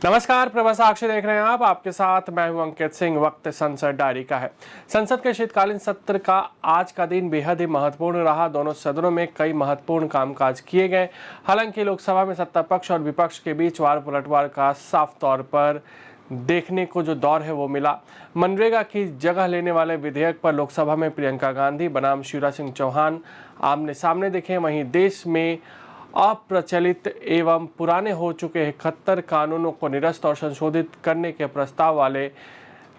नमस्कार, प्रभा साक्षी देख रहे हैं आप। आपके साथ मैं हूं अंकित सिंह। वक्त संसद डायरी का है। संसद के शीतकालीन सत्र का आज का दिन बेहद ही महत्वपूर्ण रहा। दोनों सदनों में कई महत्वपूर्ण कामकाज किए गए। हालांकि लोकसभा में सत्ता पक्ष और विपक्ष के बीच वार पलटवार का साफ तौर पर देखने को जो दौर है वो मिला। मनरेगा की जगह लेने वाले विधेयक पर लोकसभा में प्रियंका गांधी बनाम शिवराज सिंह चौहान आमने सामने दिखे। वहीं देश में अप्रचलित एवं पुराने हो चुके 71 कानूनों को निरस्त और संशोधित करने के प्रस्ताव वाले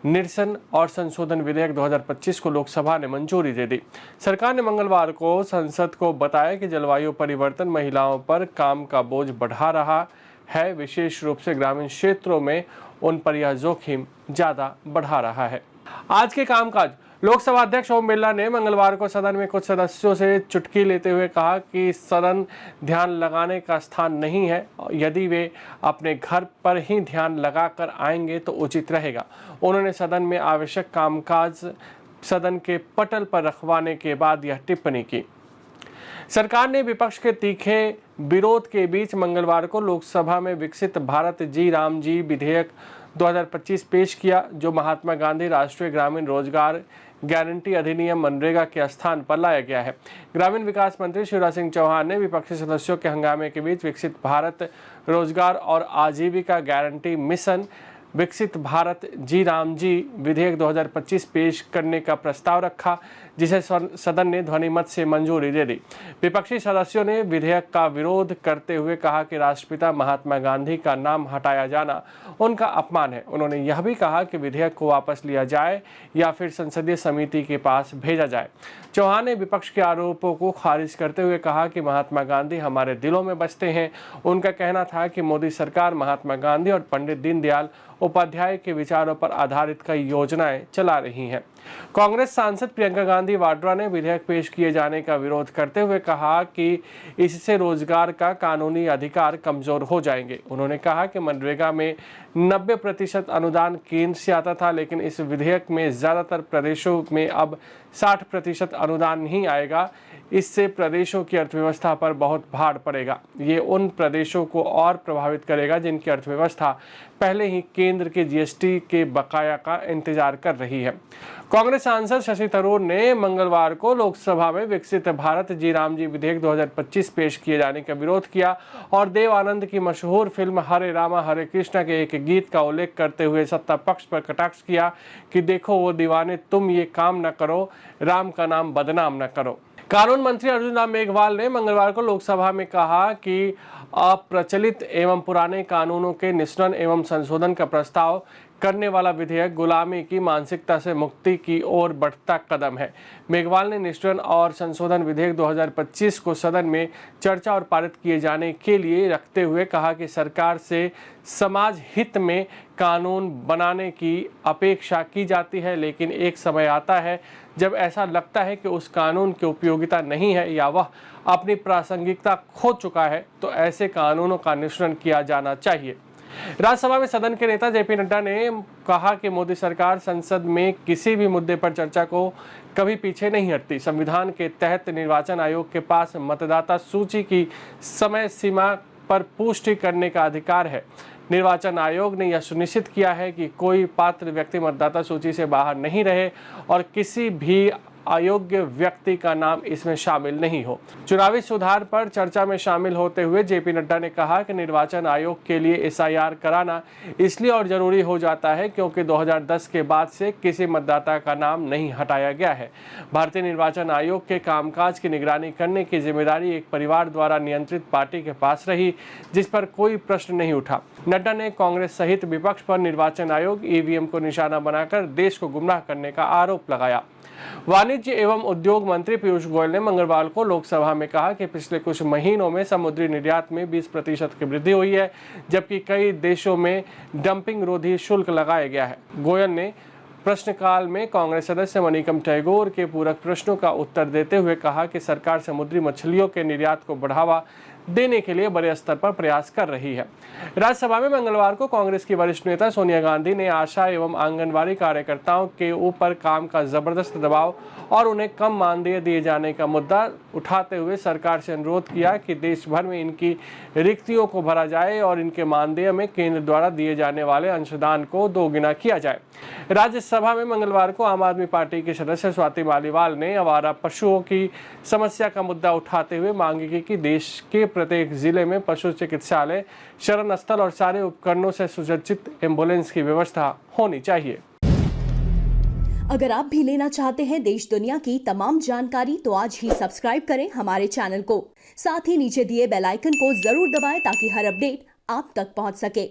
निरसन और संशोधन विधेयक 2025 को लोकसभा ने मंजूरी दे दी। सरकार ने मंगलवार को संसद को बताया कि जलवायु परिवर्तन महिलाओं पर काम का बोझ बढ़ा रहा है, विशेष रूप से ग्रामीण क्षेत्रों में उन पर यह जोखिम ज्यादा बढ़ा रहा है। आज के कामकाज। लोकसभा अध्यक्ष ओम बिरला ने मंगलवार को सदन में कुछ सदस्यों से चुटकी लेते हुए कहा कि सदन ध्यान लगाने का स्थान नहीं है। यदि वे अपने घर पर ही ध्यान लगाकर आएंगे तो उचित रहेगा। उन्होंने सदन में आवश्यक कामकाज सदन के पटल पर रखवाने के बाद यह टिप्पणी की। सरकार ने विपक्ष के तीखे विरोध के बीच मंगलवार को लोकसभा में विकसित भारत जी राम जी विधेयक 2025 पेश किया, जो महात्मा गांधी राष्ट्रीय ग्रामीण रोजगार गारंटी अधिनियम मनरेगा के स्थान पर लाया गया है। ग्रामीण विकास मंत्री शिवराज सिंह चौहान ने विपक्षी सदस्यों के हंगामे के बीच विकसित भारत रोजगार और आजीविका गारंटी मिशन विकसित भारत जी राम जी विधेयक 2025 पेश करने का प्रस्ताव रखा, जिसे सदन ने ध्वनिमत से मंजूरी दे दी। विपक्षी सदस्यों ने विधेयक का विरोध करते हुए कहा कि राष्ट्रपिता महात्मा गांधी का नाम हटाया जाना उनका अपमान है। उन्होंने यह भी कहा कि विधेयक को वापस लिया जाए या फिर संसदीय समिति के पास भेजा जाए। चौहान ने विपक्ष के आरोपों को खारिज करते हुए कहा कि महात्मा गांधी हमारे दिलों में बसते हैं। उनका कहना था कि मोदी सरकार महात्मा गांधी और पंडित दीनदयाल उपाध्याय के विचारों पर आधारित कई योजनाएं चला रही हैं। कांग्रेस सांसद प्रियंका गांधी वाड्रा ने विधेयक पेश किए जाने का विरोध करते हुए कहा कि इससे रोजगार का कानूनी अधिकार कमजोर हो जाएंगे। उन्होंने कहा कि मनरेगा में 90% अनुदान केंद्र से आता था, लेकिन इस विधेयक में ज्यादातर प्रदेशों में अब 60% अनुदान नहीं आएगा। इससे प्रदेशों की अर्थव्यवस्था पर बहुत भार पड़ेगा। ये उन प्रदेशों को और प्रभावित करेगा जिनकी अर्थव्यवस्था पहले ही केंद्र के जीएसटी के बकाया का इंतजार कर रही है। कांग्रेस सांसद शशि थरूर ने मंगलवार को लोकसभा में विकसित भारत जी राम जी विधेयक 2025 पेश किए जाने का विरोध किया और देव आनंद की मशहूर फिल्म हरे रामा हरे कृष्णा के एक गीत का उल्लेख करते हुए सत्ता पक्ष पर कटाक्ष किया कि देखो वो दीवाने, तुम ये काम न करो, राम का नाम बदनाम न करो। कानून मंत्री अर्जुन राम मेघवाल ने मंगलवार को लोकसभा में कहा कि अप्रचलित एवं पुराने कानूनों के निस्सरण एवं संशोधन का प्रस्ताव करने वाला विधेयक गुलामी की मानसिकता से मुक्ति की ओर बढ़ता कदम है। मेघवाल ने निस्सरण और संशोधन विधेयक 2025 को सदन में चर्चा और पारित किए जाने के लिए रखते हुए कहा कि सरकार से समाज हित में कानून बनाने की अपेक्षा की जाती है, लेकिन एक समय आता है जब ऐसा लगता है कि उस कानून की उपयोगिता नहीं है या वह अपनी प्रासंगिकता खो चुका है, तो ऐसे कानूनों का निस्सरण किया जाना चाहिए। राज्यसभा में सदन के नेता जेपी नड्डा ने कहा कि मोदी सरकार संसद में किसी भी मुद्दे पर चर्चा को कभी पीछे नहीं हटती। संविधान के तहत निर्वाचन आयोग के पास मतदाता सूची की समय सीमा पर पुष्टि करने का अधिकार है। निर्वाचन आयोग ने यह सुनिश्चित किया है कि कोई पात्र व्यक्ति मतदाता सूची से बाहर नहीं रहे और किसी भी अयोग्य व्यक्ति का नाम इसमें शामिल नहीं हो। चुनावी सुधार पर चर्चा में शामिल होते हुए जेपी नड्डा ने कहा कि निर्वाचन आयोग के लिए एसआईआर कराना इसलिए और जरूरी हो जाता है क्योंकि 2010 के बाद से किसी मतदाता का नाम नहीं हटाया गया है। भारतीय निर्वाचन आयोग के कामकाज की निगरानी करने की जिम्मेदारी एक परिवार द्वारा नियंत्रित पार्टी के पास रही, जिस पर कोई प्रश्न नहीं उठा। नड्डा ने कांग्रेस सहित विपक्ष पर निर्वाचन आयोग ईवीएम को निशाना बनाकर देश को गुमराह करने का आरोप लगाया। वाणिज्य एवं उद्योग मंत्री पीयूष गोयल ने मंगलवार को लोकसभा में कहा कि पिछले कुछ महीनों में समुद्री निर्यात में 20% की वृद्धि हुई है, जबकि कई देशों में डंपिंग रोधी शुल्क लगाया गया है। गोयल ने प्रश्नकाल में कांग्रेस सदस्य मणिकम टैगोर के पूरक प्रश्नों का उत्तर देते हुए कहा कि सरकार समुद्री मछलियों के निर्यात को बढ़ावा देने के लिए बड़े स्तर पर प्रयास कर रही है। राज्यसभा में मंगलवार को कांग्रेस की वरिष्ठ नेता सोनिया गांधी ने आशा एवं आंगनबाड़ी कार्यकर्ताओं के ऊपर काम का जबरदस्त दबाव और उन्हें कम मानदेय दिए जाने का मुद्दा उठाते हुए सरकार से अनुरोध किया कि देश भर में इनकी रिक्तियों को भरा जाए और इनके मानदेय में केंद्र द्वारा दिए जाने वाले अंशदान को दोगुना किया जाए। राज्यसभा में मंगलवार को आम आदमी पार्टी के सदस्य स्वाति मालीवाल ने आवारा पशुओं की समस्या का मुद्दा उठाते हुए मांग की कि देश के प्रत्येक जिले में पशु चिकित्सालय, शरण स्थल और सारे उपकरणों से सुसज्जित एम्बुलेंस की व्यवस्था होनी चाहिए। अगर आप भी लेना चाहते हैं देश दुनिया की तमाम जानकारी तो आज ही सब्सक्राइब करें हमारे चैनल को। साथ ही नीचे दिए बेल आइकन को जरूर दबाएं ताकि हर अपडेट आप तक पहुंच सके।